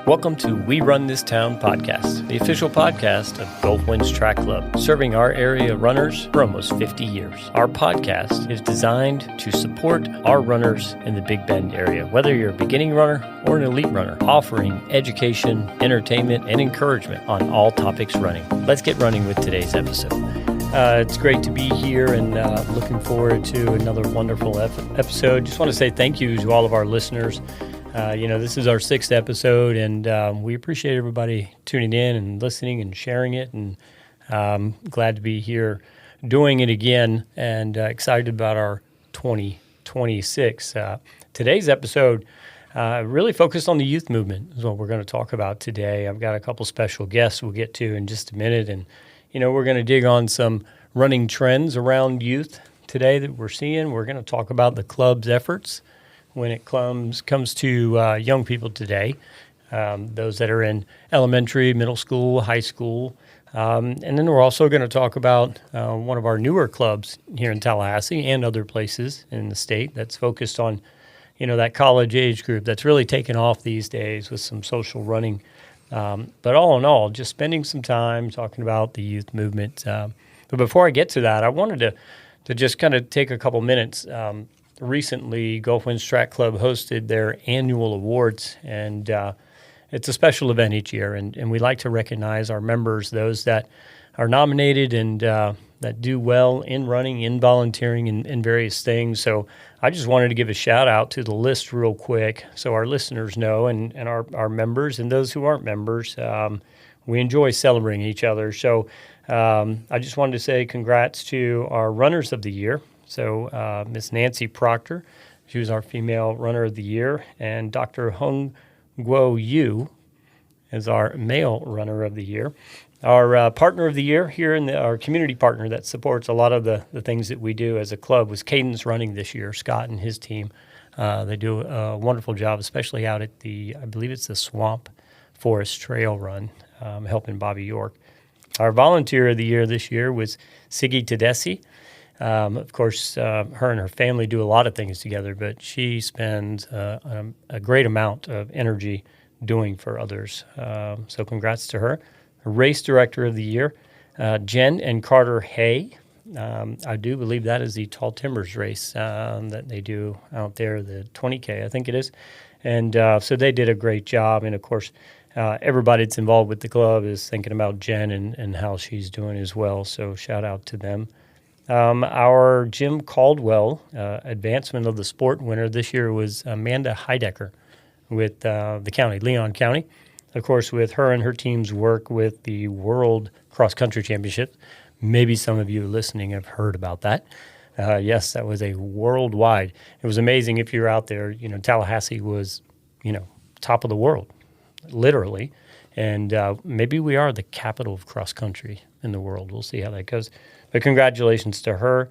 Welcome to We Run This Town podcast, the official podcast of Gulf Winds Track Club, serving our area runners for almost 50 years. Our podcast is designed to support our runners in the Big Bend area, whether you're a beginning runner or an elite runner, offering education, entertainment, and encouragement on all topics running. Let's get running with today's episode. It's great to be here and looking forward to another wonderful episode. Just want to say thank you to all of our listeners. This is our 6th episode, and we appreciate everybody tuning in and listening and sharing it, and glad to be here doing it again, and excited about our 2026. Today's episode really focused on the youth movement is what we're going to talk about today. I've got a couple special guests we'll get to in just a minute, and we're going to dig on some running trends around youth today that we're seeing. We're going to talk about the club's efforts when it comes to young people today, those that are in elementary, middle school, high school. And then we're also going to talk about one of our newer clubs here in Tallahassee and other places in the state that's focused on, that college age group that's really taken off these days with some social running. But all in all, just spending some time talking about the youth movement. But before I get to that, I wanted to just kind of take a couple minutes. Recently, Gulf Winds Track Club hosted their annual awards, and it's a special event each year, and we like to recognize our members, those that are nominated and that do well in running, in volunteering, in various things. So I just wanted to give a shout-out to the list real quick so our listeners know, and our members and those who aren't members, we enjoy celebrating each other. So I just wanted to say congrats to our Runners of the Year. So Miss Nancy Proctor, she was our Female Runner of the Year, and Dr. Hung Guo Yu is our Male Runner of the Year. Our Partner of the Year here our community partner that supports a lot of the things that we do as a club was Cadence Running this year, Scott and his team. They do a wonderful job, especially out at I believe it's the Swamp Forest Trail Run, helping Bobby York. Our Volunteer of the Year this year was Siggy Tedeschi. Of course, her and her family do a lot of things together, but she spends a great amount of energy doing for others. So congrats to her. Race Director of the Year, Jen and Carter Hay. I do believe that is the Tall Timbers race that they do out there, the 20K, I think it is. And so they did a great job. And, of course, everybody that's involved with the club is thinking about Jen and how she's doing as well. So shout out to them. Our Jim Caldwell Advancement of the Sport winner this year was Amanda Heidecker with the county, Leon County. Of course, with her and her team's work with the World Cross Country Championship, maybe some of you listening have heard about that. Yes, that was a worldwide. It was amazing if you're out there. Tallahassee was, top of the world, literally. And maybe we are the capital of cross country in the world. We'll see how that goes. But congratulations to her.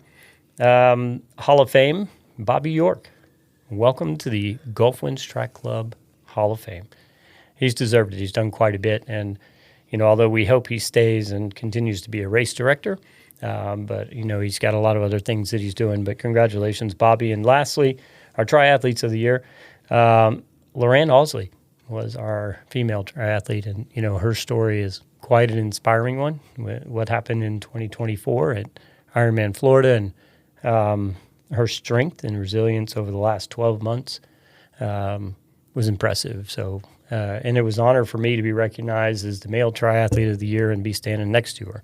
Hall of Fame, Bobby York. Welcome to the Gulf Winds Track Club Hall of Fame. He's deserved it. He's done quite a bit. And, although we hope he stays and continues to be a race director, but, he's got a lot of other things that he's doing. But congratulations, Bobby. And lastly, our Triathletes of the Year, Lorraine Osley was our female triathlete. And, her story is quite an inspiring one. What happened in 2024 at Ironman Florida, and her strength and resilience over the last 12 months was impressive. So, and it was an honor for me to be recognized as the Male Triathlete of the Year and be standing next to her.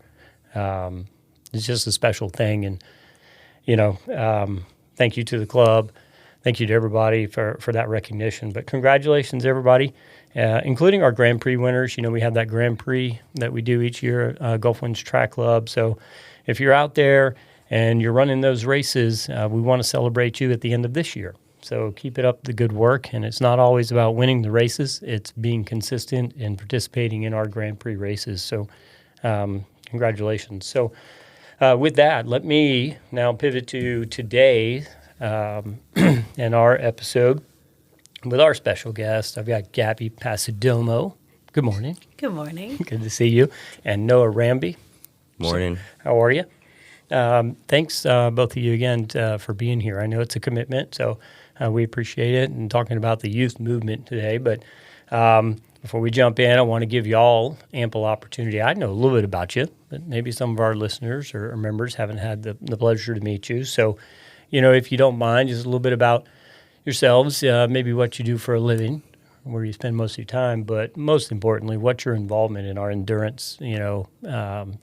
It's just a special thing. And, thank you to the club. Thank you to everybody for that recognition. But congratulations, everybody. Including our Grand Prix winners. We have that Grand Prix that we do each year at Gulf Winds Track Club. So if you're out there and you're running those races, we want to celebrate you at the end of this year. So keep it up, the good work. And it's not always about winning the races. It's being consistent and participating in our Grand Prix races. So congratulations. So with that, let me now pivot to today and our episode. With our special guest, I've got Gabby Passidomo. Good morning. Good morning. Good to see you. And Noah Ramby. Morning. So, how are you? Thanks, both of you, again, for being here. I know it's a commitment, so we appreciate it and talking about the youth movement today. But before we jump in, I want to give you all ample opportunity. I know a little bit about you, but maybe some of our listeners or members haven't had the pleasure to meet you. So, if you don't mind, just a little bit about yourselves, maybe what you do for a living, where you spend most of your time, but most importantly, what's your involvement in our endurance,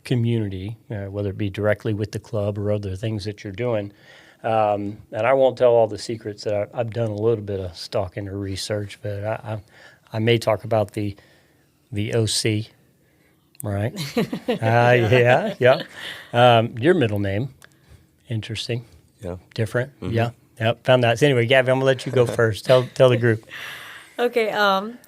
community, whether it be directly with the club or other things that you're doing. And I won't tell all the secrets that I've done a little bit of stalking or research, but I may talk about the OC, right? Yeah. Your middle name, interesting. Yeah. Different. Mm-hmm. Yeah. Yep. Found that. So anyway, Gabby, I'm gonna let you go first. Tell the group. Okay.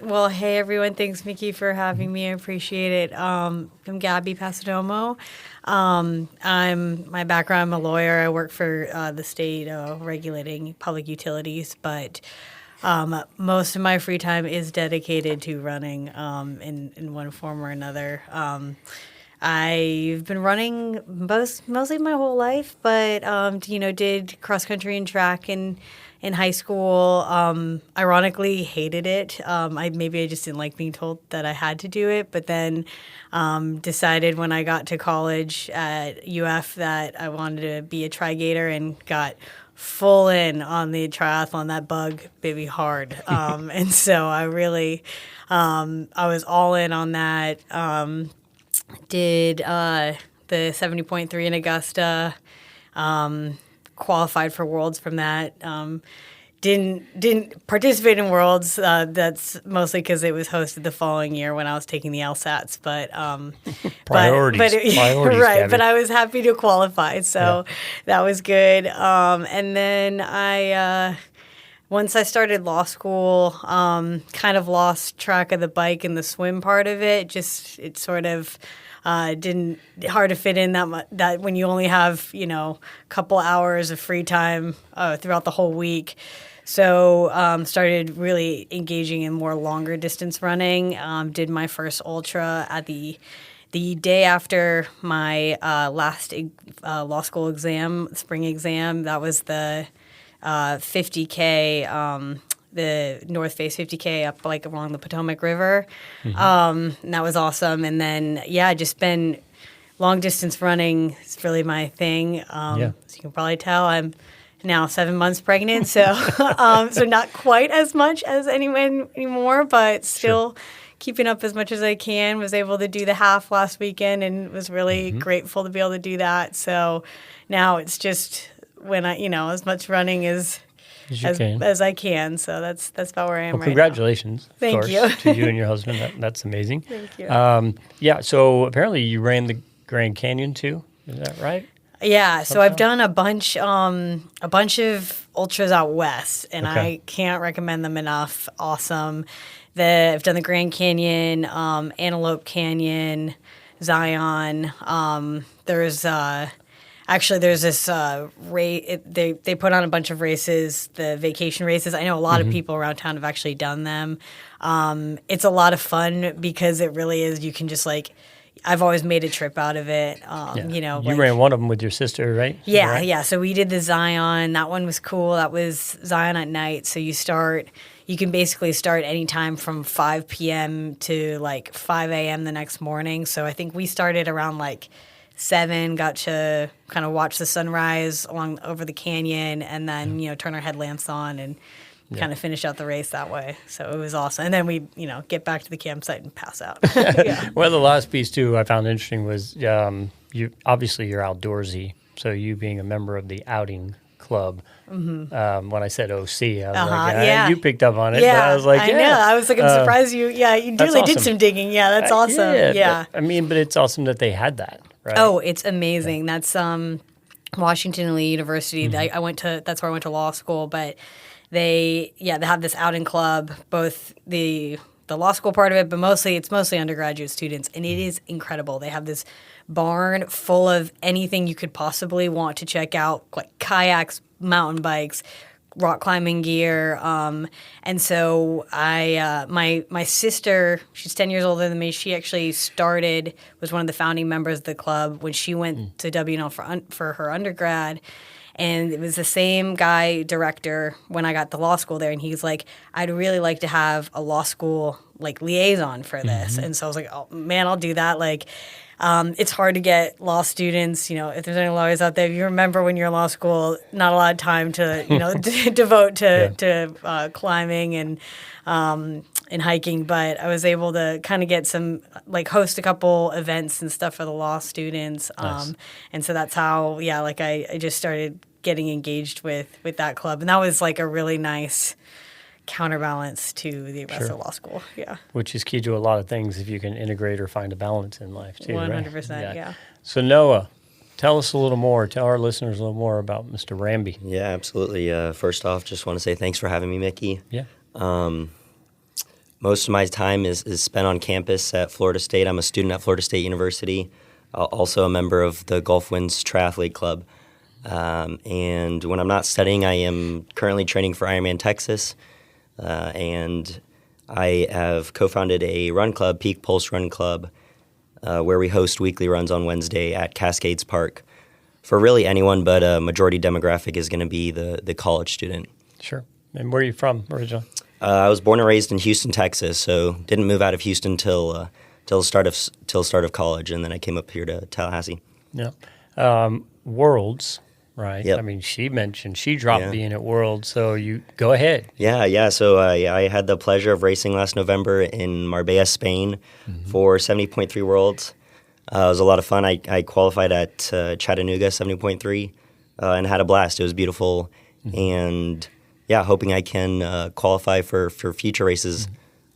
Well, hey everyone. Thanks, Mickey, for having me. I appreciate it. I'm Gabby Passidomo. My background. I'm a lawyer. I work for the state regulating public utilities, but most of my free time is dedicated to running in one form or another. I've been running mostly my whole life, but did cross country and track in high school. Ironically, hated it. I just didn't like being told that I had to do it, but then decided when I got to college at UF that I wanted to be a tri-gator and got full in on the triathlon. That bug bit me hard, and so I really I was all in on that. Did the 70.3 in Augusta, qualified for Worlds from that. Didn't participate in Worlds. That's mostly because it was hosted the following year when I was taking the LSATs. But priorities, right. Gabby. But I was happy to qualify, so that was good. And then once I started law school, kind of lost track of the bike and the swim part of it. It sort of hard to fit in that when you only have, a couple hours of free time throughout the whole week. So started really engaging in more longer distance running. Did my first ultra at the day after my last law school exam, spring exam. That was the 50K, the North Face 50K up along the Potomac River. Mm-hmm. And that was awesome. And then, just been long distance running is really my thing. As you can probably tell, I'm now 7 months pregnant. So, so not quite as much as anyone anymore, but still keeping up as much as I can. Was able to do the half last weekend and was really grateful to be able to do that. So now it's just when I, as much running as I can. So that's about where I am right congratulations, now. Thank you. to you and your husband. That's amazing. Thank you. So apparently you ran the Grand Canyon too. Is that right? Yeah. So I've done a bunch of ultras out west, and I can't recommend them enough. Awesome. I've done the Grand Canyon, Antelope Canyon, Zion. There's this race. They put on a bunch of races, the vacation races. I know a lot of people around town have actually done them. It's a lot of fun because it really is. You can just I've always made a trip out of it. You ran one of them with your sister, right? Yeah, right? yeah. So we did the Zion. That one was cool. That was Zion at night. So you can basically start anytime from 5 p.m. to 5 a.m. the next morning. So I think we started around 7, got to kind of watch the sunrise over the canyon, and then turn our headlamps on and kind of finish out the race that way. So it was awesome. And then we get back to the campsite and pass out. Well, the last piece too I found interesting was you're outdoorsy. So you being a member of the outing club. Mm-hmm. When I said OC, I was you picked up on it. Yeah, but I was like, I know. I was I'm surprised you. Yeah, you really did some digging. Yeah, that's awesome. Yeah. But it's awesome that they had that. Right? Oh, it's amazing. Yeah. That's Washington and Lee University. Mm-hmm. That's where I went to law school. But they have this outing club, both the law school part of it, but it's mostly undergraduate students, and it is incredible. They have this barn full of anything you could possibly want to check out, like kayaks, mountain bikes, rock climbing gear. And so my sister, she's 10 years older than me. She actually was one of the founding members of the club when she went to WNL for her undergrad. And it was the same guy, director, when I got to law school there. And he's like, I'd really like to have a law school like liaison for this. And so I was like, oh man, I'll do that. Like, it's hard to get law students, if there's any lawyers out there, if you remember when you're in law school, not a lot of time to, devote to climbing and hiking. But I was able to kind of get some, like host a couple events and stuff for the law students. Nice. And so that's how, I just started getting engaged with that club. And that was like a really nice counterbalance to the rest of law school. Yeah. Which is key to a lot of things if you can integrate or find a balance in life too. 100%. Right? Yeah. So Noah, tell us a little more, tell our listeners a little more about Mr. Ramby. Yeah, absolutely. First off, just want to say thanks for having me, Mickey. Yeah. Most of my time is spent on campus at Florida State. I'm a student at Florida State University, also a member of the Gulf Winds Triathlete Club. And when I'm not studying, I am currently training for Ironman Texas. And I have co-founded a run club, Peak Pulse Run Club, where we host weekly runs on Wednesday at Cascades Park for really anyone, but a majority demographic is going to be the college student. Sure. And where are you from originally? I was born and raised in Houston, Texas, so didn't move out of Houston till start of college, and then I came up here to Tallahassee. Yeah. Worlds. Right. Yep. I mean, she mentioned she dropped being at World, so you go ahead. Yeah. So I had the pleasure of racing last November in Marbella, Spain, for 70.3 Worlds. It was a lot of fun. I qualified at Chattanooga 70.3 and had a blast. It was beautiful, and hoping I can qualify for future races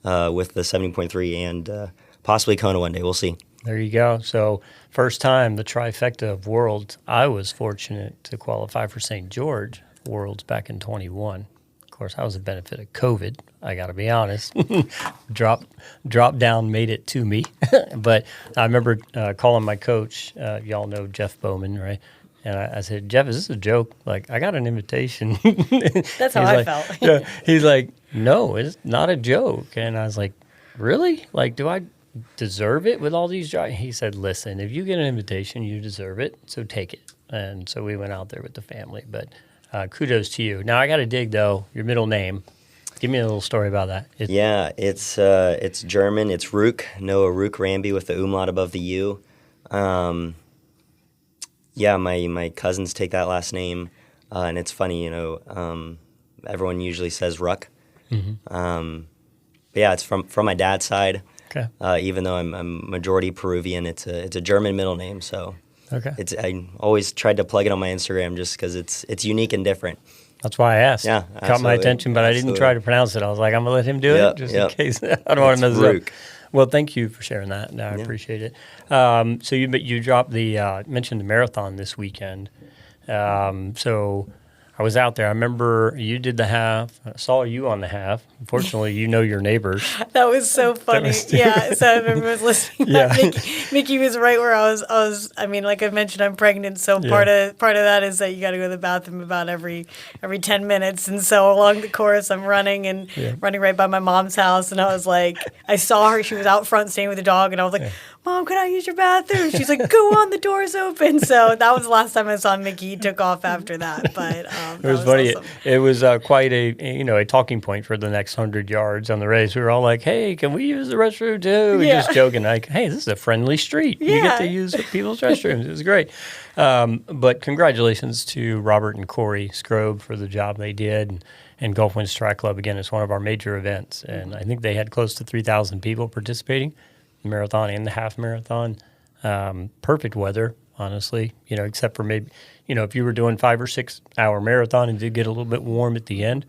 with the 70.3 and possibly Kona one day. We'll see. There you go. So first time, the trifecta of Worlds. I was fortunate to qualify for St. George Worlds back in 21. Of course, I was a benefit of COVID. I got to be honest. Drop down made it to me. But I remember calling my coach. Y'all know Jeff Bowman, right? And I said, Jeff, is this a joke? Like, I got an invitation. That's how I felt. Yeah. He's like, no, it's not a joke. And I was like, really? Like, do I deserve it with all these jobs? He said, listen, if you get an invitation, you deserve it, so take it. And so we went out there with the family. But kudos to you. Now, I got to dig, though, your middle name. Give me a little story about that. It's German. It's Rook, Noah Rook Ramby with the umlaut above the U. My cousins take that last name, and it's funny, everyone usually says Ruck. But it's from my dad's side. Okay. Even though I'm majority Peruvian, it's a German middle name. So okay. I always tried to plug it on my Instagram just because it's unique and different. That's why I asked. Yeah, caught my attention, but I didn't try to pronounce it. I was like, I'm gonna let him do it just in case. I don't want to mess it up. Well, thank you for sharing that. No, I appreciate it. So you dropped mentioned the marathon this weekend. So I was out there. I remember you did the half. I saw you on the half. Unfortunately, you know your neighbors. That was so funny. So I remember I was listening. Mickey was right where I was. I mean, like I mentioned, I'm pregnant, so part of that is that you got to go to the bathroom about every 10 minutes. And so along the course, I'm running right by my mom's house, and I was like, I saw her. She was out front staying with the dog, and I was like, Mom, can I use your bathroom? She's like, go on, the door's open. So that was the last time I saw Mickey. He took off after that. But it was funny. Awesome. It was quite a talking point for the next 100 yards on the race. We were all like, hey, can we use the restroom too? We were just joking like, hey, this is a friendly street. You get to use people's restrooms. It was great. But congratulations to Robert and Corey Scrobe for the job they did. And Gulf Winds Track Club, again, it's one of our major events. And I think they had close to 3,000 people participating. Marathon and the half marathon. Perfect weather, honestly, except for maybe, if you were doing 5 or 6 hour marathon and did get a little bit warm at the end.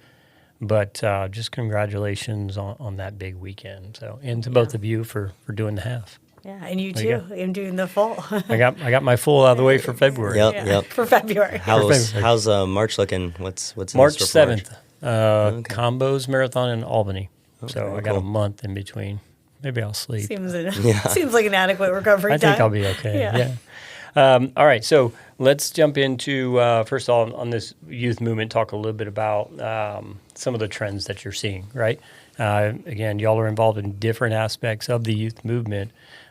But just congratulations on that big weekend. So, and to both of you for doing the half. Yeah, and you too. I'm doing the full. I got my full out of the way for February. Yep. For February. How's March looking? What's in March store for 7th? Combos Marathon in Albany. So I got a month in between. Maybe I'll sleep. Seems like an adequate recovery time. I think I'll be okay. All right, so let's jump into, first of all, on this youth movement, talk a little bit about some of the trends that you're seeing, right? Again, y'all are involved in different aspects of the youth movement,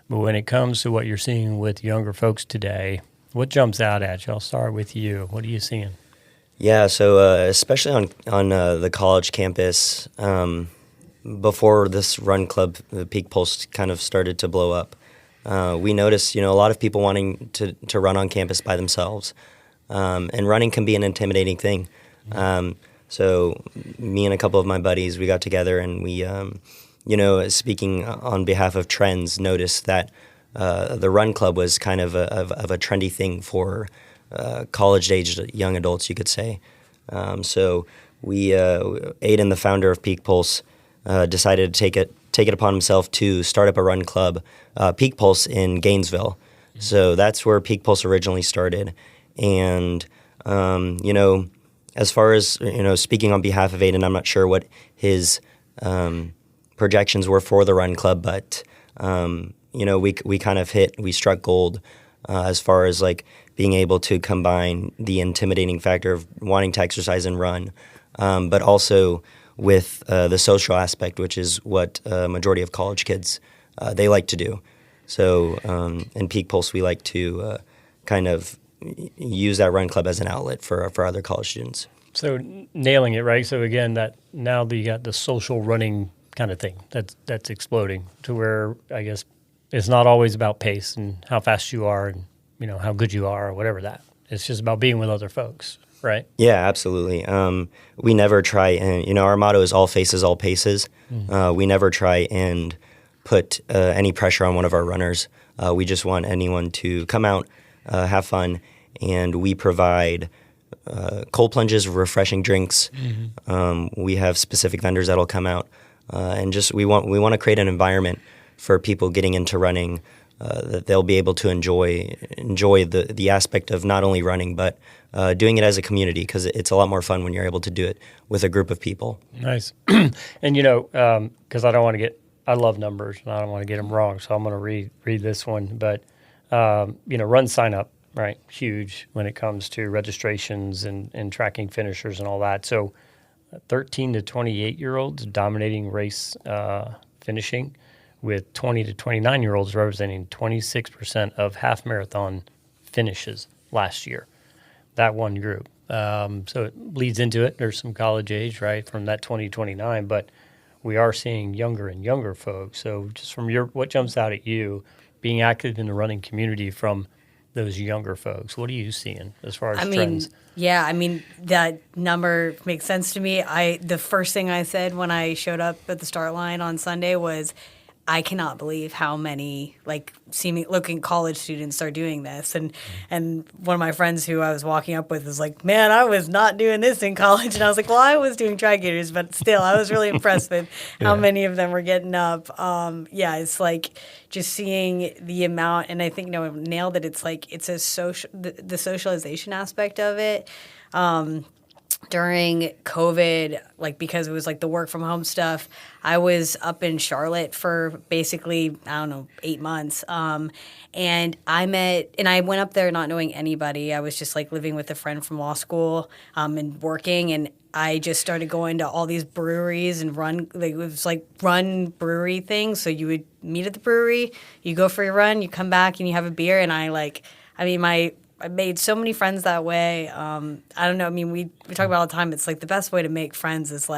but when it comes to what you're seeing with younger folks today, what jumps out at you? I'll start with you. What are you seeing? Yeah, so especially on the college campus, before this run club, the Peak Pulse, kind of started to blow up, we noticed, a lot of people wanting to run on campus by themselves, and running can be an intimidating thing. So me and a couple of my buddies, we got together and we, speaking on behalf of trends, noticed that the run club was kind of a trendy thing for college-aged young adults, you could say. So we, Aiden, the founder of Peak Pulse, decided to take it upon himself to start up a run club, Peak Pulse in Gainesville. So that's where Peak Pulse originally started. And, as far as, speaking on behalf of Aiden, I'm not sure what his projections were for the run club, but, we struck gold as far as like being able to combine the intimidating factor of wanting to exercise and run, but also with the social aspect, which is what a majority of college kids, they like to do. So in Peak Pulse, we like to kind of use that run club as an outlet for other college students. So nailing it, right? So again, that now that you got the social running kind of thing that's exploding to where I guess it's not always about pace and how fast you are and how good you are or whatever that. It's just about being with other folks, right? Yeah, absolutely. We never try and, our motto is all faces, all paces. We never try and put any pressure on one of our runners. We just want anyone to come out, have fun, and we provide cold plunges, refreshing drinks. We have specific vendors that'll come out, and just we want to create an environment for people getting into running that they'll be able to enjoy the aspect of not only running but doing it as a community, because it's a lot more fun when you're able to do it with a group of people. Nice. And because I love numbers and I don't want to get them wrong, so I'm going to read this one. But run sign up, right? Huge when it comes to registrations and tracking finishers and all that. So 13 to 28-year-olds dominating race finishing, with 20 to 29-year-olds representing 26% of half marathon finishes last year. That one group. So it bleeds into it. There's some college age, right, from that 20 to 29, but we are seeing younger and younger folks. So just from what jumps out at you, being active in the running community from those younger folks, what are you seeing as far as trends? Yeah, that number makes sense to me. The first thing I said when I showed up at the start line on Sunday was, I cannot believe how many looking college students are doing this. And one of my friends who I was walking up with was like, man, I was not doing this in college. And I was like, well, I was doing tri-gators, but still, I was really impressed with how many of them were getting up. It's like just seeing the amount, and I think nailed it. It's like it's a the socialization aspect of it. During COVID, because it was the work from home stuff, I was up in Charlotte for basically, 8 months. And I went up there not knowing anybody. I was just living with a friend from law school and working. And I just started going to all these breweries and it was run brewery things. So you would meet at the brewery, you go for your run, you come back and you have a beer. And I made so many friends that way. I don't know. We talk about all the time. It's the best way to make friends is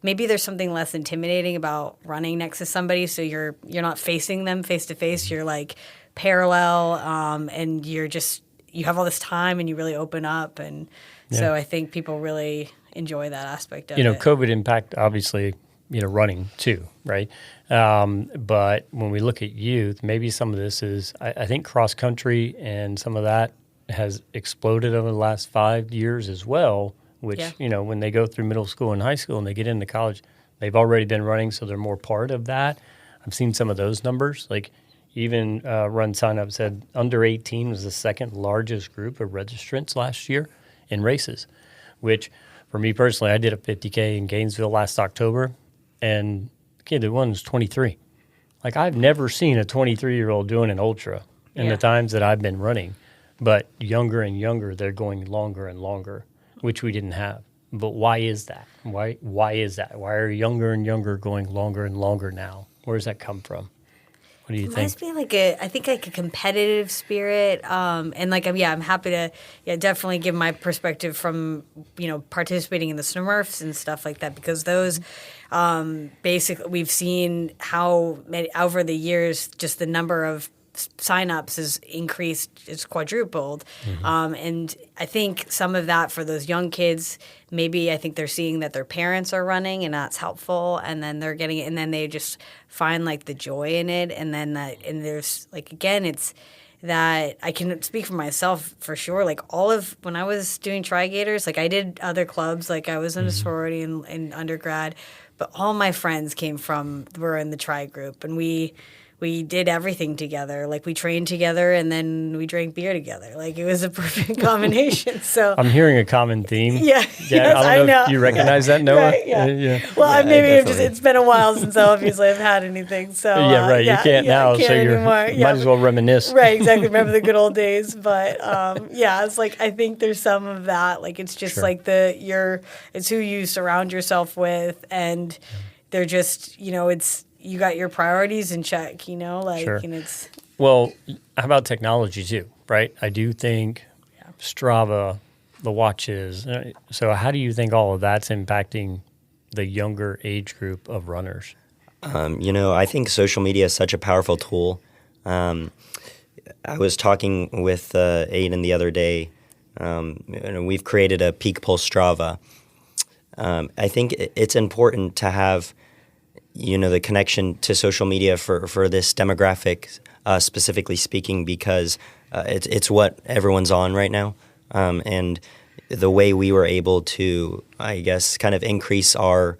maybe there's something less intimidating about running next to somebody. So you're not facing them face to face. You're parallel, and you have all this time and you really open up. And so I think people really enjoy that aspect of it. COVID impact obviously, running too, right? But when we look at youth, maybe some of this is, I think cross country and some of that has exploded over the last 5 years as well, which, when they go through middle school and high school and they get into college, they've already been running, so they're more part of that. I've seen some of those numbers. Even Run Sign Up said under 18 was the second largest group of registrants last year in races, which for me personally, I did a 50K in Gainesville last October, and the kid that won was 23. I've never seen a 23-year-old doing an ultra in the times that I've been running, but younger and younger, they're going longer and longer, which we didn't have. But why is that? Why is that? Why are younger and younger going longer and longer now? Where does that come from? What do you It think? must be I think like a competitive spirit, and I'm happy to definitely give my perspective from participating in the Smurfs and stuff like that, because those basically we've seen how many, over the years, just the number of signups has increased, it's quadrupled. And I think some of that for those young kids, maybe I think they're seeing that their parents are running and that's helpful, and then they're getting it, and then they just find like the joy in it. And then and there's like, again, it's that I can speak for myself for sure. Like when I was doing Tri-Gators, like I did other clubs, like I was in a sorority in undergrad, but all my friends were in the Tri group, and we did everything together. Like we trained together, and then we drank beer together. Like it was a perfect combination. So I'm hearing a common theme. Yeah, yes, I don't know I know. if you recognize that, Noah. Right, yeah. Yeah. Well, Yeah, maybe definitely. it's been a while since obviously I've had anything. So Yeah, right. You can't now, so you anymore. might as well reminisce. Right, exactly. Remember the good old days. But it's like I think there's some of that. Like it's just Sure. like it's who you surround yourself with, and they're just it's. You got your priorities in check, Sure. and it's... Well, how about technology too, right? I do think Strava, the watches. So how do you think all of that's impacting the younger age group of runners? I think social media is such a powerful tool. I was talking with Aiden the other day. We've created a Peak Pulse Strava. I think it's important to have the connection to social media for this demographic, specifically speaking, because it's what everyone's on right now. And the way we were able to, I guess, kind of increase our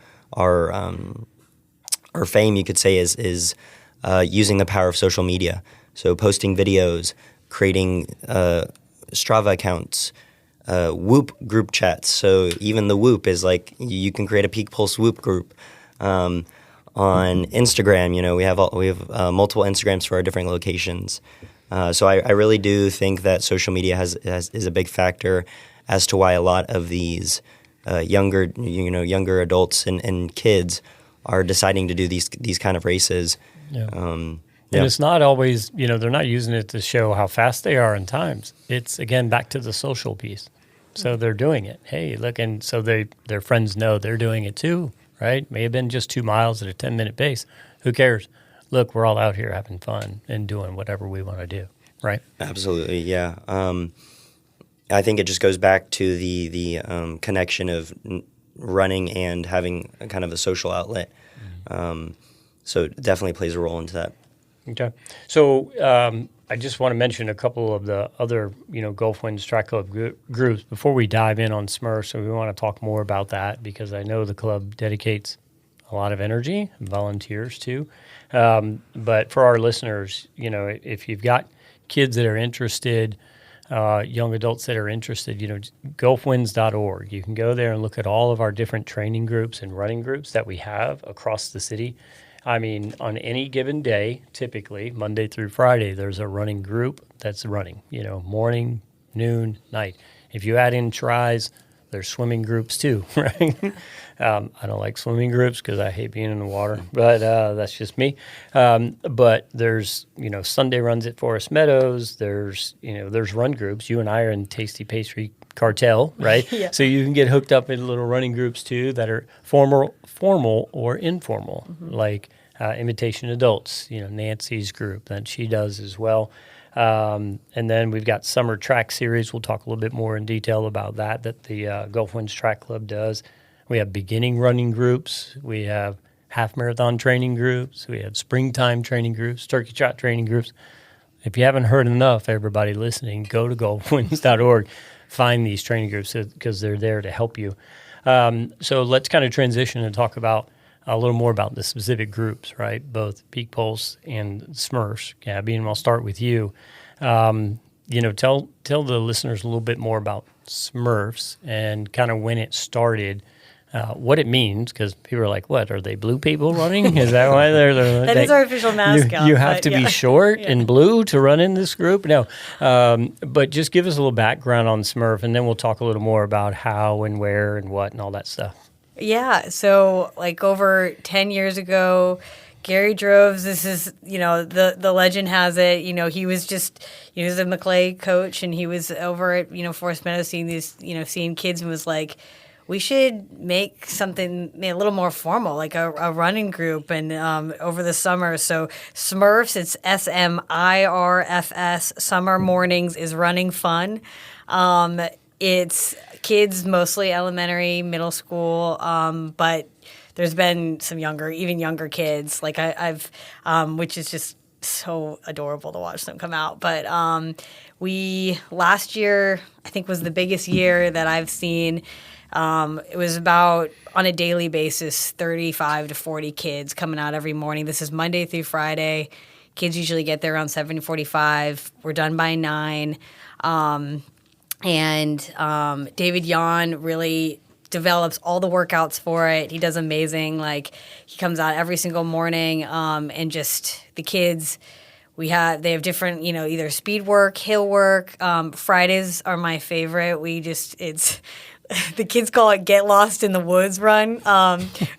fame, you could say, is using the power of social media. So posting videos, creating Strava accounts, Whoop group chats. So even the Whoop is like, you can create a Peak Pulse Whoop group. On Instagram, we have multiple Instagrams for our different locations. So I really do think that social media is a big factor as to why a lot of these younger adults and kids are deciding to do these kind of races. Yeah. And it's not always, they're not using it to show how fast they are in times. It's, again, back to the social piece. So they're doing it. Hey, look, and so their friends know they're doing it too. Right? May have been just 2 miles at a 10-minute pace. Who cares? Look, we're all out here having fun and doing whatever we want to do, right? Absolutely, yeah. I think it just goes back to the connection of running and having a kind of a social outlet. So it definitely plays a role into that. Okay. So I just want to mention a couple of the other, Gulf Winds Track Club groups before we dive in on Smurf. So we want to talk more about that because I know the club dedicates a lot of energy and volunteers too. But for our listeners, if you've got kids that are interested, young adults that are interested, gulfwinds.org. You can go there and look at all of our different training groups and running groups that we have across the city. I mean, on any given day, typically Monday through Friday, there's a running group that's running, morning, noon, night. If you add in tries, there's swimming groups too, right? I don't like swimming groups because I hate being in the water, but that's just me. But there's, Sunday runs at Forest Meadows. There's run groups. You and I are in Tasty Pastry Cartel, right? Yeah. So you can get hooked up in little running groups too that are formal or informal, like Imitation Adults, Nancy's group that she does as well. And then we've got Summer Track Series. We'll talk a little bit more in detail about that the Gulf Winds Track Club does. We have beginning running groups. We have half marathon training groups. We have springtime training groups, turkey trot training groups. If you haven't heard enough, everybody listening, go to gulfwinds.org. Find these training groups because they're there to help you. So let's kind of transition and talk about a little more about the specific groups, right? Both Peak Pulse and Smurfs. Gabby, and I'll start with you. Tell the listeners a little bit more about Smurfs and kind of when it started, what it means, because people are like, what, are they blue people running? Is that why they're that is our official mascot. You have to be short and blue to run in this group? No. But just give us a little background on Smurf, and then we'll talk a little more about how and where and what and all that stuff. Yeah, so like over 10 years ago, Gary Droves, this is, the legend has it, he was a McClay coach, and he was over at, Forest Meadows seeing kids, and was like, we should make something a little more formal, like a running group, and over the summer. So Smurfs, it's SMIRFS, Summer Mornings is running fun. It's kids, mostly elementary, middle school, but there's been some even younger kids, like I've which is just so adorable to watch them come out. But last year, I think, was the biggest year that I've seen. It was about, on a daily basis, 35 to 40 kids coming out every morning. This is Monday through Friday. Kids usually get there around 7:45. We're done by 9. David Yon really develops all the workouts for it. He does amazing. Like, he comes out every single morning, and just the kids, they have different, either speed work, hill work. Fridays are my favorite. The kids call it "Get Lost in the Woods" run.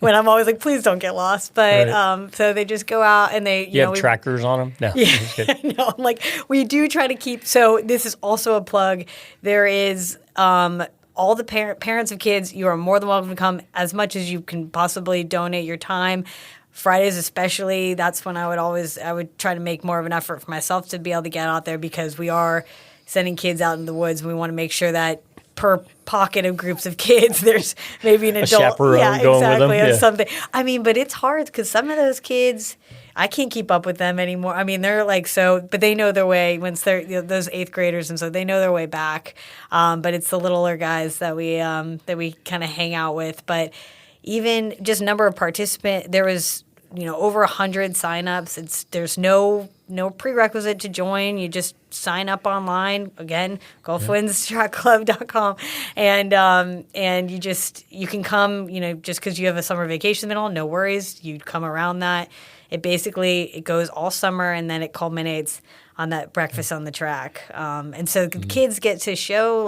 When I'm always like, please don't get lost. But right. So they just go out, and you have trackers on them? No. Yeah, no. I'm like, we do try to keep. So this is also a plug. There is all the parents of kids. You are more than welcome to come as much as you can possibly donate your time. Fridays especially, that's when I would try to make more of an effort for myself to be able to get out there, because we are sending kids out in the woods, and we want to make sure that per pocket of groups of kids, there's maybe an adult. Chaperone going with them. Or something. I mean, but it's hard, because some of those kids, I can't keep up with them anymore. I mean, they're like but they know their way once they're those 8th graders, and so they know their way back. But it's the littler guys that we kind of hang out with. But even just number of participants, there was over 100 signups. There's no prerequisite to join. You just sign up online. Again, golfwindstrackclub.com, and you can come. Just because you have a summer vacation in the middle, no worries. You come around that. It goes all summer, and then it culminates on that breakfast on the track. And so the kids get to show,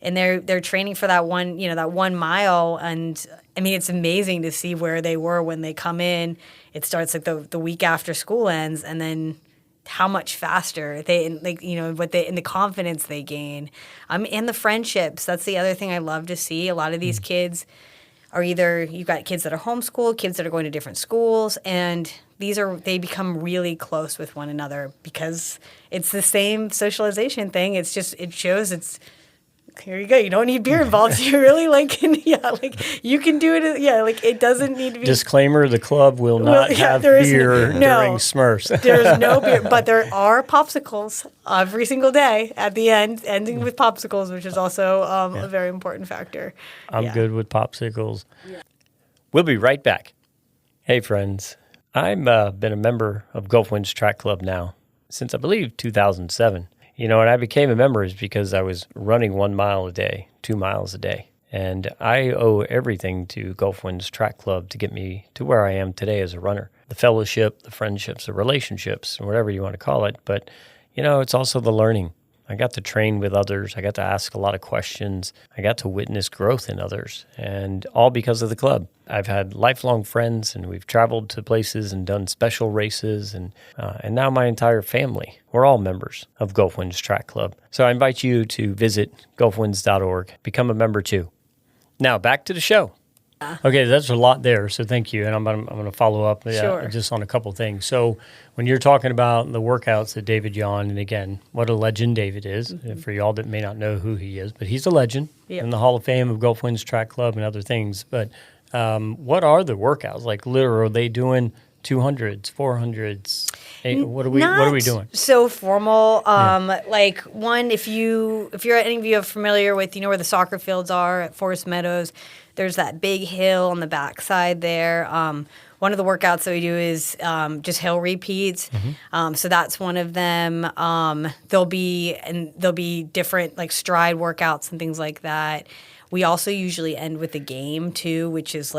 and they're training for that 1 mile. And I mean, it's amazing to see where they were when they come in. It starts the week after school ends, and then how much faster and the confidence they gain, and the friendships. That's the other thing I love to see. A lot of these kids are you've got kids that are homeschooled, kids that are going to different schools, and they become really close with one another, because it's the same socialization thing. It shows here you go. You don't need beer involved. You really you can do it. Yeah, it doesn't need to be. Disclaimer: the club will not have beer during Smurfs. There's no beer, but there are popsicles every single day at the end, ending with popsicles, which is also a very important factor. I'm good with popsicles. Yeah. We'll be right back. Hey, friends. I've been a member of Gulfwinds Track Club now since, I believe, 2007. And I became a member is because I was running 1 mile a day, 2 miles a day. And I owe everything to Gulfwinds Track Club to get me to where I am today as a runner. The fellowship, the friendships, the relationships, whatever you want to call it. But, it's also the learning. I got to train with others. I got to ask a lot of questions. I got to witness growth in others, and all because of the club. I've had lifelong friends, and we've traveled to places and done special races, and now my entire family, we're all members of Gulfwinds Track Club. So I invite you to visit gulfwinds.org, become a member too. Now back to the show. Okay, that's a lot there, so thank you. And I'm going to follow up just on a couple things. So when you're talking about the workouts that David Yon, and again, what a legend David is, for y'all that may not know who he is, but he's a legend in the Hall of Fame of Gulfwinds Track Club and other things. But what are the workouts? Literally, are they doing 200s, 400s? What are we doing? So formal. One, if any of you are familiar with, where the soccer fields are at Forest Meadows, there's that big hill on the backside there. One of the workouts that we do is just hill repeats. So that's one of them. There'll be different stride workouts and things like that. We also usually end with a game too, which is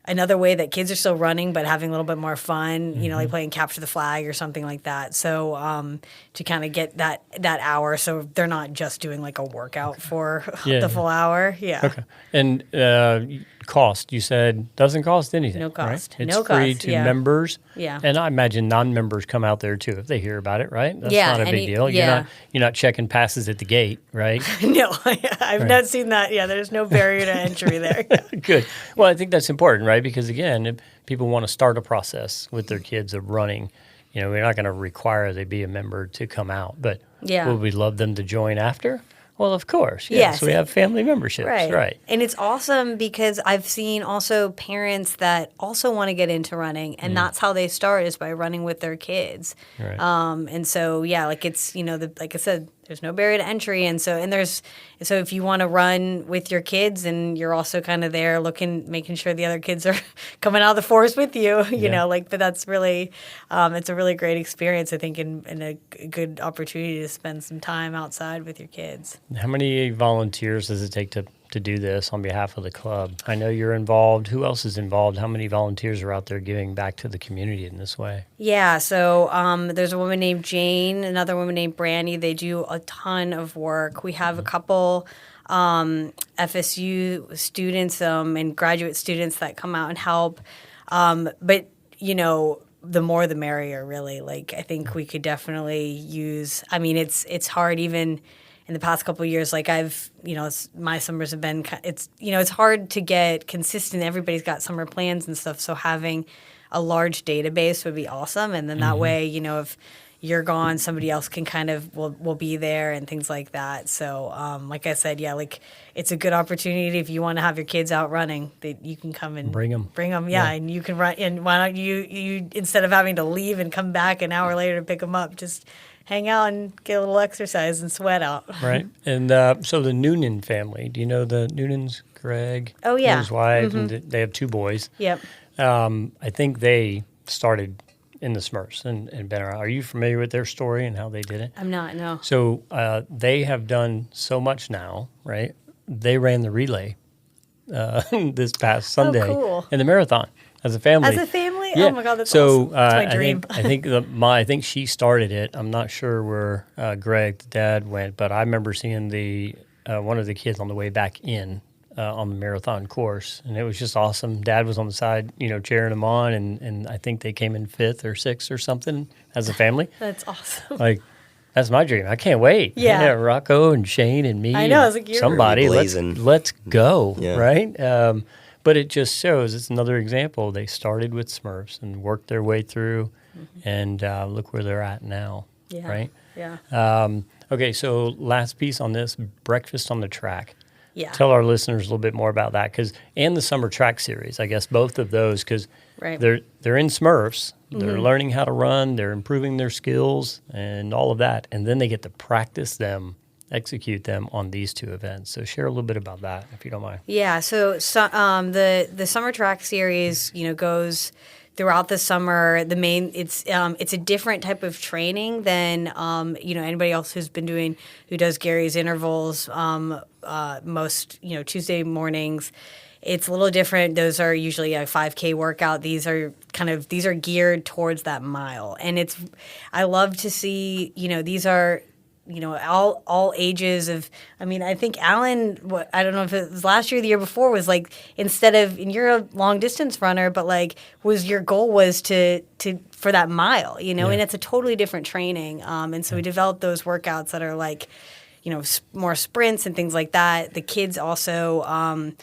another way that kids are still running but having a little bit more fun, like playing capture the flag or something like that. So to kind of get that hour, so they're not just doing like a workout for the full hour. Yeah. Okay. And cost, you said, doesn't cost anything. No cost. Right? It's No free cost, to yeah. members. Yeah. And I imagine non-members come out there too if they hear about it, right? That's Yeah, not a big deal. yeah. You're not checking passes at the gate, right? No, I've not seen that. Yeah, there's no barrier to entry there. Yeah. Good. Well, I think that's important, right? Because again, if people want to start a process with their kids of running, we're not going to require they be a member to come out, but would we love them to join after? Well, of course. Yes. We have family memberships. Right. And it's awesome because I've seen also parents that also want to get into running, and that's how they start, is by running with their kids. Right. And so, like it's, like I said, there's no barrier to entry. And so if you want to run with your kids and you're also kind of there making sure the other kids are coming out of the forest with you, but that's really, it's a really great experience, I think, and a good opportunity to spend some time outside with your kids. How many volunteers does it take to do this on behalf of the club? I know you're involved. Who else is involved? How many volunteers are out there giving back to the community in this way? Yeah, so there's a woman named Jane, another woman named Brandy. They do a ton of work. We have a couple FSU students and graduate students that come out and help. But, the more the merrier, really. Like, I think we could definitely use, it's hard even in the past couple of years, like my summers have been, it's hard to get consistent. Everybody's got summer plans and stuff. So having a large database would be awesome. And then that way, if you're gone, somebody else can kind of will be there and things like that. So like I said, it's a good opportunity if you want to have your kids out running, that you can come and bring them. Yeah. And you can run. And why don't you instead of having to leave and come back an hour later to pick them up, just hang out and get a little exercise and sweat out. Right. And so the Noonan family, do you know the Noonans, Greg? Oh, yeah. And his wife, and they have 2 boys. Yep. I think they started in the Smurfs and been around. Are you familiar with their story and how they did it? I'm not, no. So they have done so much now, right? They ran the relay this past Sunday in the marathon as a family. As a family? Yeah. Oh my God, that's awesome. That's my dream. I think she started it. I'm not sure where Greg, the dad, went, but I remember seeing one of the kids on the way back in on the marathon course, and it was just awesome. Dad was on the side, cheering them on, and I think they came in 5th or 6th or something as a family. That's awesome. Like, that's my dream. I can't wait. Yeah. Rocco and Shane and me. I know. I was like, you're somebody. Let's go. Yeah. Right. But it just shows it's another example. They started with Smurfs and worked their way through, and look where they're at now. Yeah. Right. Yeah. Okay. So last piece on this, breakfast on the track. Yeah. Tell our listeners a little bit more about that, and the summer track series. I guess both of those, because they're in Smurfs. They're learning how to run. They're improving their skills and all of that, and then they get to practice them, execute them on these 2 events. So share a little bit about that, if you don't mind. Yeah. So the summer track series, goes throughout the summer. It's a different type of training than anybody else who does Gary's intervals most Tuesday mornings. It's a little different. Those are usually a 5K workout. These are geared towards that mile, and I love to see these are all ages of. I think Alan. I don't know if it was last year or the year before, was like, instead of, and you're a long distance runner, but like, your goal was to for that mile, and it's a totally different training. And so we developed those workouts that are like, more sprints and things like that. The kids also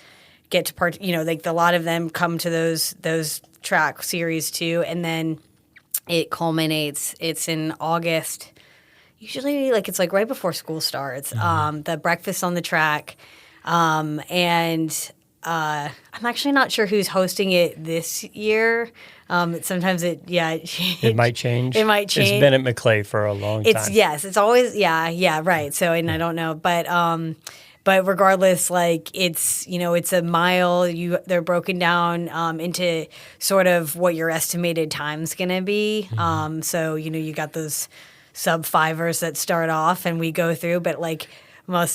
get to part. Like a lot of them come to those track series too, and then it culminates. It's in August. Usually, it's right before school starts. The breakfast on the track, and I'm actually not sure who's hosting it this year. Sometimes it might change. It might change. It's been at McClay for a long time. It's always right. So, and I don't know, but regardless, it's a mile. They're broken down into sort of what your estimated time's going to be. So you got those sub-5ers that start off and we go through, but I'm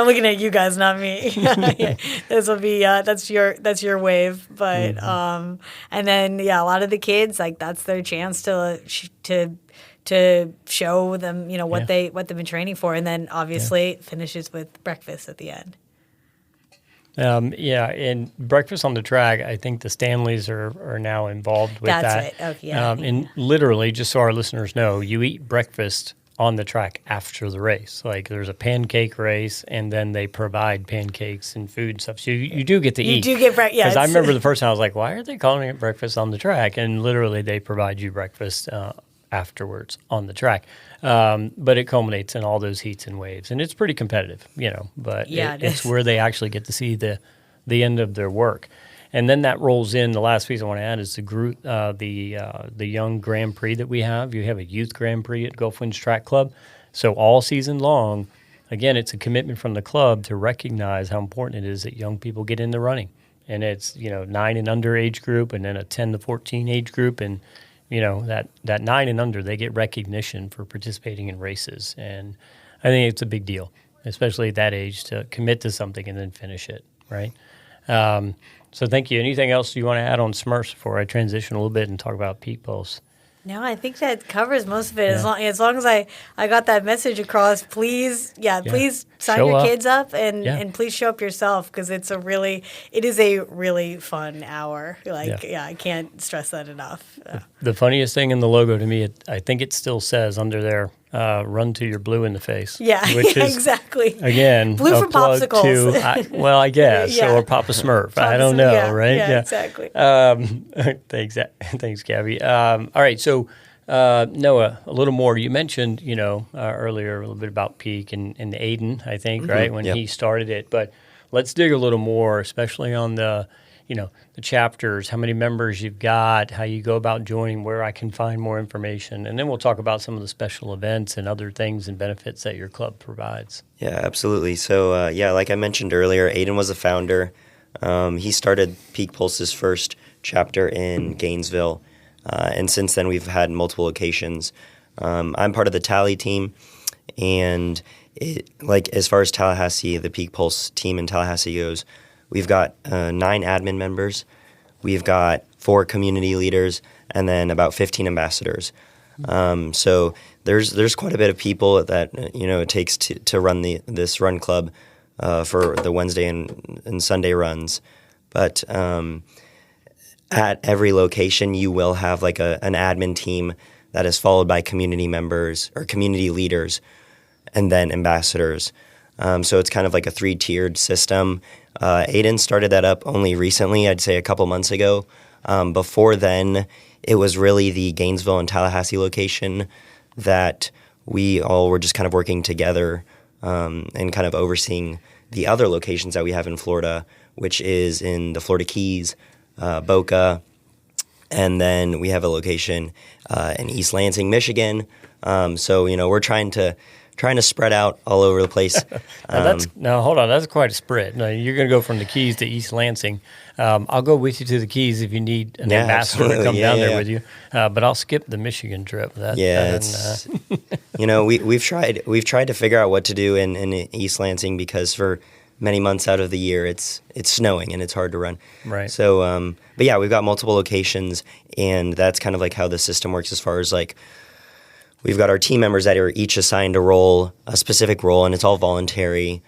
looking at you guys, not me. This will be that's your wave, but and then a lot of the kids, like, that's their chance to show them, what they've been training for, and then obviously it finishes with breakfast at the end. And breakfast on the track, I think the Stanleys are now involved with that. That's right. Okay, And literally, just so our listeners know, you eat breakfast on the track after the race. Like, there's a pancake race, and then they provide pancakes and food and stuff. So you do get to eat. You do get breakfast. Because I remember the first time I was like, why are they calling it breakfast on the track? And literally, they provide you breakfast afterwards on the track. But it culminates in all those heats and waves, and it's pretty competitive, but it's where they actually get to see the end of their work. And then that rolls in. The last piece I want to add is the group, the young Grand Prix that we have. You have a youth Grand Prix at Gulf Winds Track Club. So all season long, again, it's a commitment from the club to recognize how important it is that young people get into running. And it's, 9 and under age group, and then a 10 to 14 age group. And, that 9 and under, they get recognition for participating in races. And I think it's a big deal, especially at that age, to commit to something and then finish it, right? So thank you. Anything else you want to add on Smurfs before I transition a little bit and talk about Peak Pulse? No, I think that covers most of it. As long as I got that message across, please sign your kids up and please show up yourself, because it is a really fun hour. I can't stress that enough. The funniest thing in the logo to me, I think it still says under there, run to your blue in the face. Yeah, which is, exactly. Again, blue for popsicles. I guess, or Papa Smurf. I don't know, right? Yeah, exactly. Thanks, Gabby. All right, so Noah, a little more. You mentioned, earlier a little bit about Peak and Aiden, I think, right, when he started it. But let's dig a little more, especially on the chapters, how many members you've got, how you go about joining, where I can find more information. And then we'll talk about some of the special events and other things and benefits that your club provides. Yeah, absolutely. So, like I mentioned earlier, Aiden was a founder. He started Peak Pulse's first chapter in Gainesville. And since then, we've had multiple locations. I'm part of the Tally team. And as far as Tallahassee, the Peak Pulse team in Tallahassee goes, we've got 9 admin members, we've got 4 community leaders, and then about 15 ambassadors. So there's quite a bit of people that it takes to run this run club for the Wednesday and Sunday runs. But at every location, you will have like an admin team that is followed by community members or community leaders, and then ambassadors. So it's kind of like a 3-tiered system. Aiden started that up only recently, I'd say a couple months ago. Before then, it was really the Gainesville and Tallahassee location that we all were just kind of working together and kind of overseeing the other locations that we have in Florida, which is in the Florida Keys, Boca, and then we have a location in East Lansing, Michigan. So we're trying to spread out all over the place. Now, hold on. That's quite a spread. Now, you're going to go from the Keys to East Lansing. I'll go with you to the Keys if you need an ambassador to come down there with you. But I'll skip the Michigan trip. We've tried to figure out what to do in East Lansing, because for many months out of the year it's snowing and it's hard to run. Right. So, we've got multiple locations, and that's kind of like how the system works as far as like, we've got our team members that are each assigned a specific role, and it's all voluntary.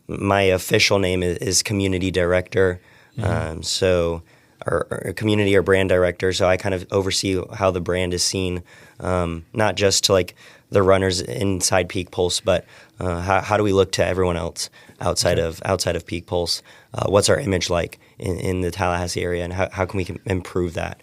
My official name is community director, so or community or brand director. So I kind of oversee how the brand is seen, not just to like the runners inside Peak Pulse, but how do we look to everyone else outside of Peak Pulse? What's our image like in the Tallahassee area, and how can we improve that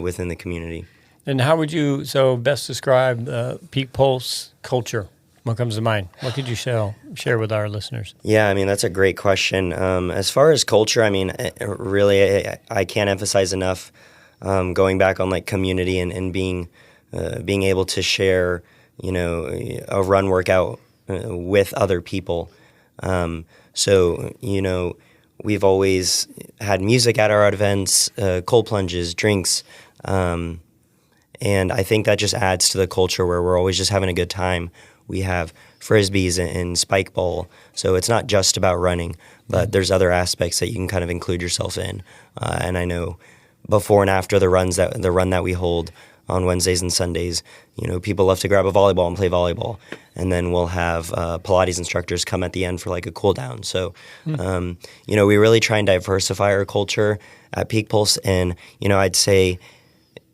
within the community? And how would you best describe Peak Pulse culture? What comes to mind? What could you share with our listeners? Yeah, that's a great question. As far as culture, really, I can't emphasize enough going back on like community and being able to share, a run workout with other people. We've always had music at our events, cold plunges, drinks. And I think that just adds to the culture where we're always just having a good time. We have frisbees and spike bowl. So it's not just about running, but there's other aspects that you can kind of include yourself in. And I know before and after the run that we hold on Wednesdays and Sundays, people love to grab a volleyball and play volleyball. And then we'll have Pilates instructors come at the end for like a cool down. So, we really try and diversify our culture at Peak Pulse. And, I'd say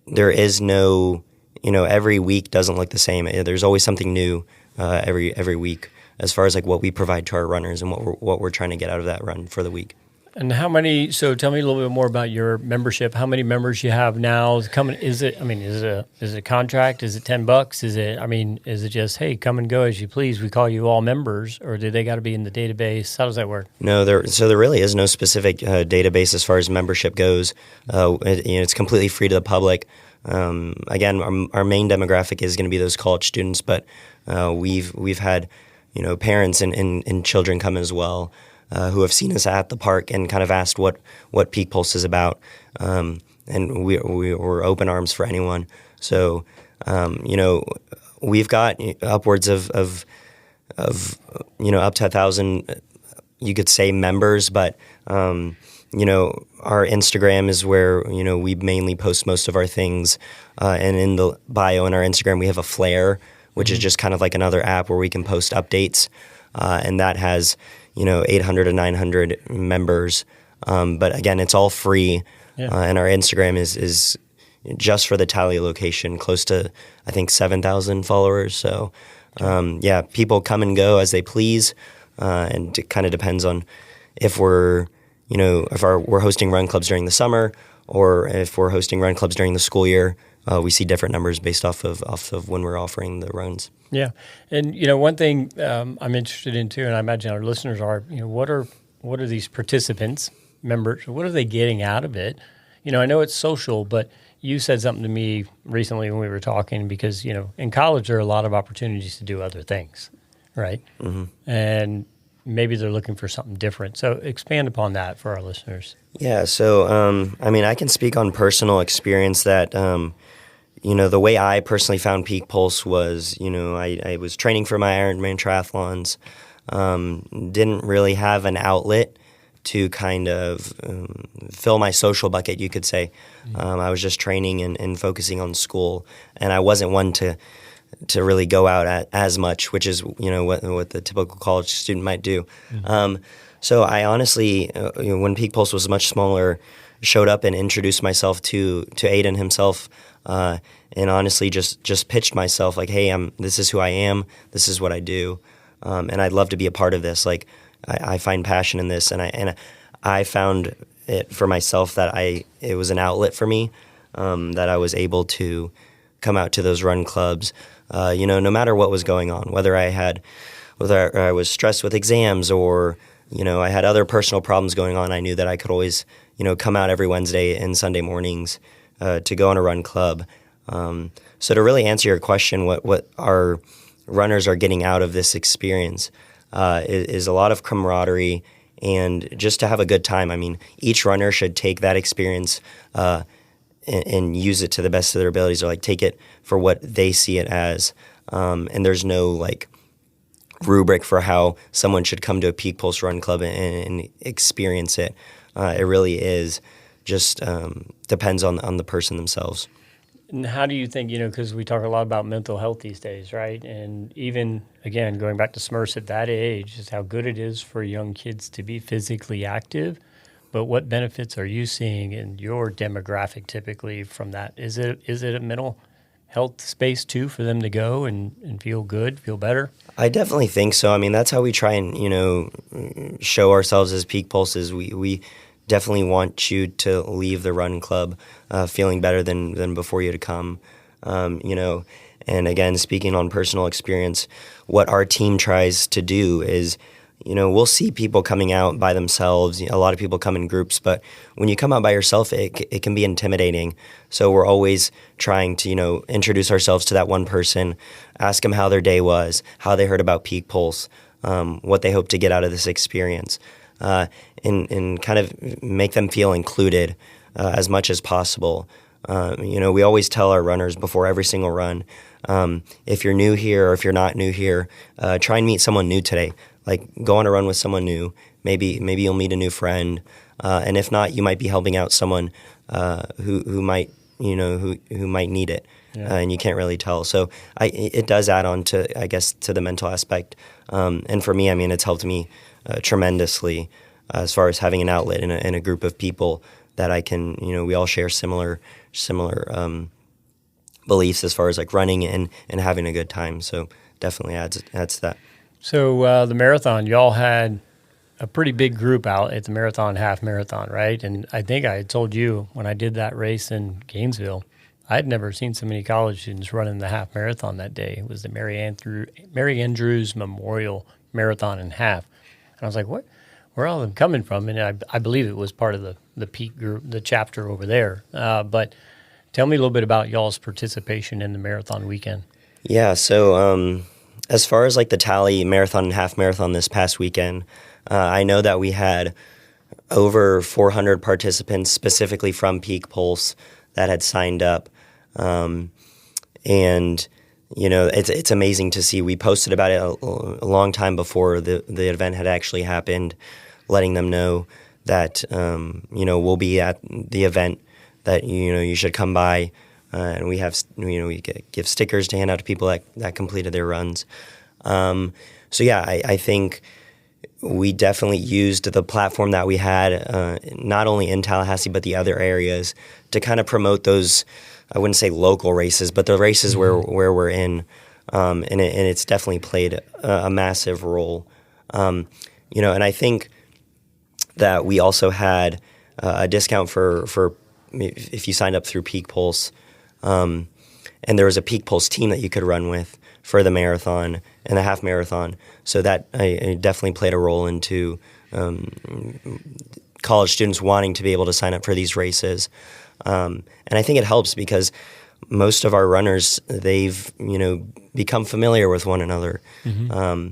there is no, every week doesn't look the same. There's always something new every week as far as like what we provide to our runners and what we're trying to get out of that run for the week. And so tell me a little bit more about your membership. How many members you have now? Is it a contract? Is it $10? Is it just, hey, come and go as you please, we call you all members, or do they got to be in the database? How does that work? No, there really is no specific database as far as membership goes. It's completely free to the public. Again, our main demographic is going to be those college students, but we've had parents and children come as well. Who have seen us at the park and kind of asked what Peak Pulse is about, and we're open arms for anyone. So, we've got upwards of up to 1,000, you could say, members, but our Instagram is where we mainly post most of our things, and in the bio in our Instagram we have a Flare, which is just kind of like another app where we can post updates, and that has 800 to 900 members. But again, it's all free. Yeah. And our Instagram is just for the tally location, close to, I think, 7,000 followers. So, people come and go as they please. And it kind of depends on if we're hosting run clubs during the summer or if we're hosting run clubs during the school year. We see different numbers based off of when we're offering the runs. Yeah, and one thing I'm interested in too, and I imagine our listeners are, what are these participants, members, what are they getting out of it? I know it's social, but you said something to me recently when we were talking because in college there are a lot of opportunities to do other things, right? Mm-hmm. And maybe they're looking for something different. So expand upon that for our listeners. Yeah, so I can speak on personal experience that. The way I personally found Peak Pulse was, I was training for my Ironman triathlons, didn't really have an outlet to kind of fill my social bucket, you could say. I was just training and focusing on school, and I wasn't one to really go out as much, which is, what the typical college student might do. Mm-hmm. So I honestly, when Peak Pulse was much smaller, showed up and introduced myself to Aiden himself, and honestly just pitched myself like, hey, this is who I am, this is what I do, and I'd love to be a part of this. Like I find passion in this, and I found it for myself that it was an outlet for me, that I was able to come out to those run clubs, no matter what was going on, whether I was stressed with exams or I had other personal problems going on. I knew that I could always come out every Wednesday and Sunday mornings to go on a run club. So to really answer your question, what our runners are getting out of this experience is a lot of camaraderie and just to have a good time. I mean, each runner should take that experience and use it to the best of their abilities, or like take it for what they see it as. And there's no like rubric for how someone should come to a Peak Pulse Run Club and experience it. It really is just depends on the person themselves. And how do you think, because we talk a lot about mental health these days, right? And even, again, going back to Smurfs at that age, is how good it is for young kids to be physically active. But what benefits are you seeing in your demographic typically from that? Is it a mental health space too for them to go and feel good, feel better? I definitely think so. I mean, that's how we try and, show ourselves as Peak Pulse is we definitely want you to leave the run club feeling better than before you had come, And again, speaking on personal experience, what our team tries to do is, we'll see people coming out by themselves. A lot of people come in groups, but when you come out by yourself, it can be intimidating. So we're always trying to, introduce ourselves to that one person, ask them how their day was, how they heard about Peak Pulse, what they hope to get out of this experience. And kind of make them feel included as much as possible. We always tell our runners before every single run, If you're new here or if you're not new here, try and meet someone new today. Like, go on a run with someone new. Maybe you'll meet a new friend, and if not, you might be helping out someone who might who might need it, and you can't really tell. So it does add on to, I guess, to the mental aspect. And for me, I mean, it's helped me tremendously as far as having an outlet in a group of people that I can, we all share similar beliefs as far as like running and having a good time. So definitely adds to that. So the marathon, y'all had a pretty big group out at the marathon, half marathon, right? And I think I had told you when I did that race in Gainesville, I'd never seen so many college students running the half marathon that day. It was the Mary Andrews Memorial Marathon in half. And I was like, what? Where are all of them coming from? And I believe it was part of the peak group, the chapter over there. But tell me a little bit about y'all's participation in the marathon weekend. Yeah, so as far as like the tally marathon and half marathon this past weekend, I know that we had over 400 participants specifically from Peak Pulse that had signed up. And, it's amazing to see. We posted about it a long time before the event had actually happened, letting them know that, we'll be at the event, that, you should come by. And we have, we give stickers to hand out to people that completed their runs. I think we definitely used the platform that we had, not only in Tallahassee, but the other areas, to kind of promote those, I wouldn't say local races, but the races where we're in. And it's definitely played a massive role. And I think that we also had a discount for if you signed up through Peak Pulse. And there was a Peak Pulse team that you could run with for the marathon and the half marathon. So that I definitely played a role into college students wanting to be able to sign up for these races. And I think it helps because most of our runners, they've, become familiar with one another. Mm-hmm.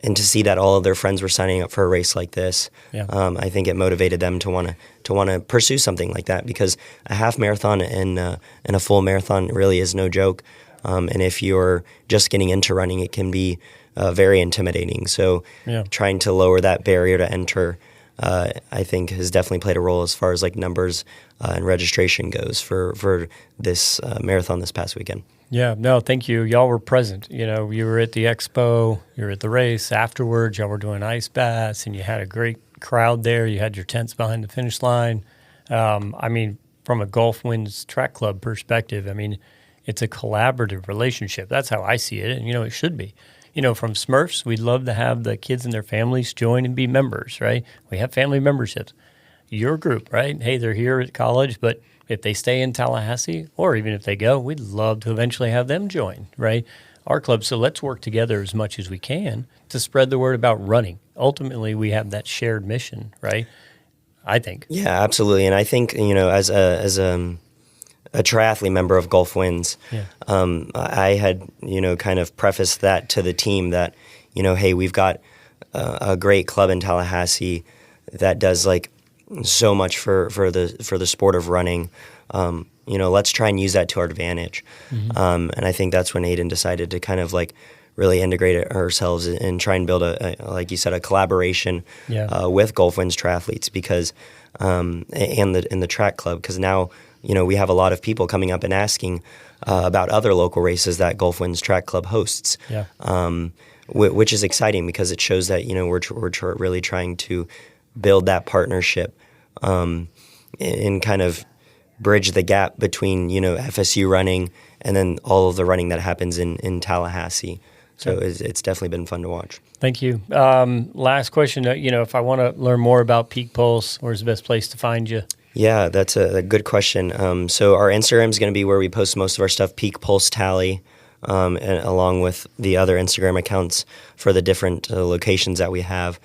And to see that all of their friends were signing up for a race like this, I think it motivated them to want to pursue something like that, because a half marathon and a full marathon really is no joke. And if you're just getting into running, it can be very intimidating. So trying to lower that barrier to enter, I think, has definitely played a role as far as like numbers and registration goes for this marathon this past weekend. Yeah, no, thank you. Y'all were present. You were at the expo, you were at the race. Afterwards, y'all were doing ice baths, and you had a great crowd there. You had your tents behind the finish line. From a Gulf Winds Track Club perspective, it's a collaborative relationship. That's how I see it, and, it should be. From Smurfs, we'd love to have the kids and their families join and be members, right? We have family memberships. Your group, right? Hey, they're here at college, but if they stay in Tallahassee, or even if they go, we'd love to eventually have them join, right? Our club. So let's work together as much as we can to spread the word about running. Ultimately, we have that shared mission, right? I think. Yeah, absolutely. And I think, as a triathlete member of Gulf Winds, I had, kind of prefaced that to the team that, hey, we've got a great club in Tallahassee that does like so much for the sport of running. Let's try and use that to our advantage. Mm-hmm. And I think that's when Aiden decided to kind of like really integrate ourselves and try and build like you said, a collaboration with Gulf Winds triathletes, because and the track club, because now we have a lot of people coming up and asking about other local races that Gulf Winds Track Club hosts. Which is exciting, because it shows that we're really trying to build that partnership and kind of bridge the gap between FSU running and then all of the running that happens in Tallahassee. So it's definitely been fun to watch. Thank you. Last question. If I want to learn more about Peak Pulse, where's the best place to find you? Yeah, that's a good question. So our Instagram is going to be where we post most of our stuff, Peak Pulse Tally, and along with the other Instagram accounts for the different locations that we have.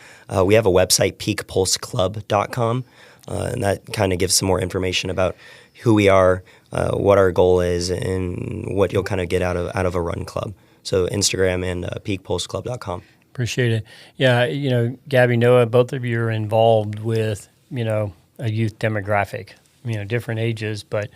We have a website, peakpulseclub.com, and that kind of gives some more information about who we are, what our goal is, and what you'll kind of get out of a run club. So Instagram and peakpulseclub.com. Appreciate it. Yeah, Gabby, Noah, both of you are involved with, a youth demographic, different ages, but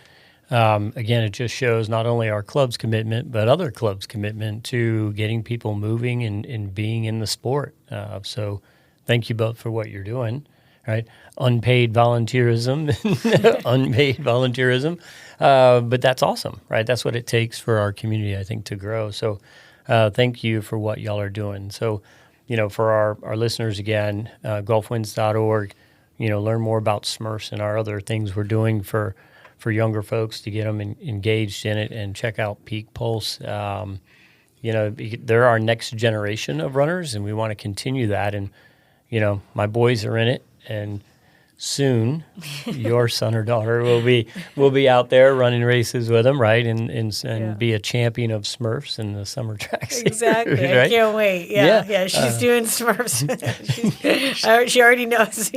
Again, it just shows not only our club's commitment, but other clubs' commitment to getting people moving and being in the sport. So thank you both for what you're doing, right? Unpaid volunteerism, but that's awesome, right? That's what it takes for our community, I think, to grow. So thank you for what y'all are doing. So, for our listeners, again, golfwinds.org, learn more about Smurfs and our other things we're doing for younger folks to get them engaged in it, and check out Peak Pulse. They're our next generation of runners, and we want to continue that. And, my boys are in it, and soon your son or daughter will be out there running races with them, right? And be a champion of Smurfs in the summer track series. Exactly. Right? I can't wait. Yeah. She's doing Smurfs. She already knows.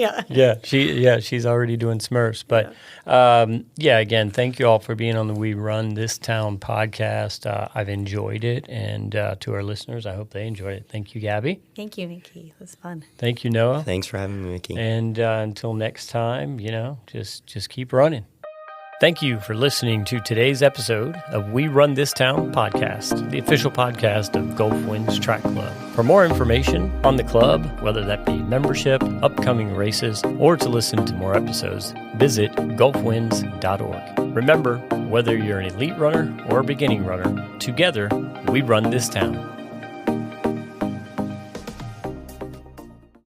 She's already doing Smurfs. But again, thank you all for being on the We Run This Town podcast. I've enjoyed it, and to our listeners, I hope they enjoyed it. Thank you, Gabby. Thank you, Nikki. It was fun. Thank you, Noah. Thanks for having me, Mickey. And until next time, just keep running. Thank you for listening to today's episode of We Run This Town podcast, the official podcast of Gulf Winds Track Club. For more information on the club, whether that be membership, upcoming races, or to listen to more episodes, visit gulfwinds.org. Remember, whether you're an elite runner or a beginning runner, together we run this town.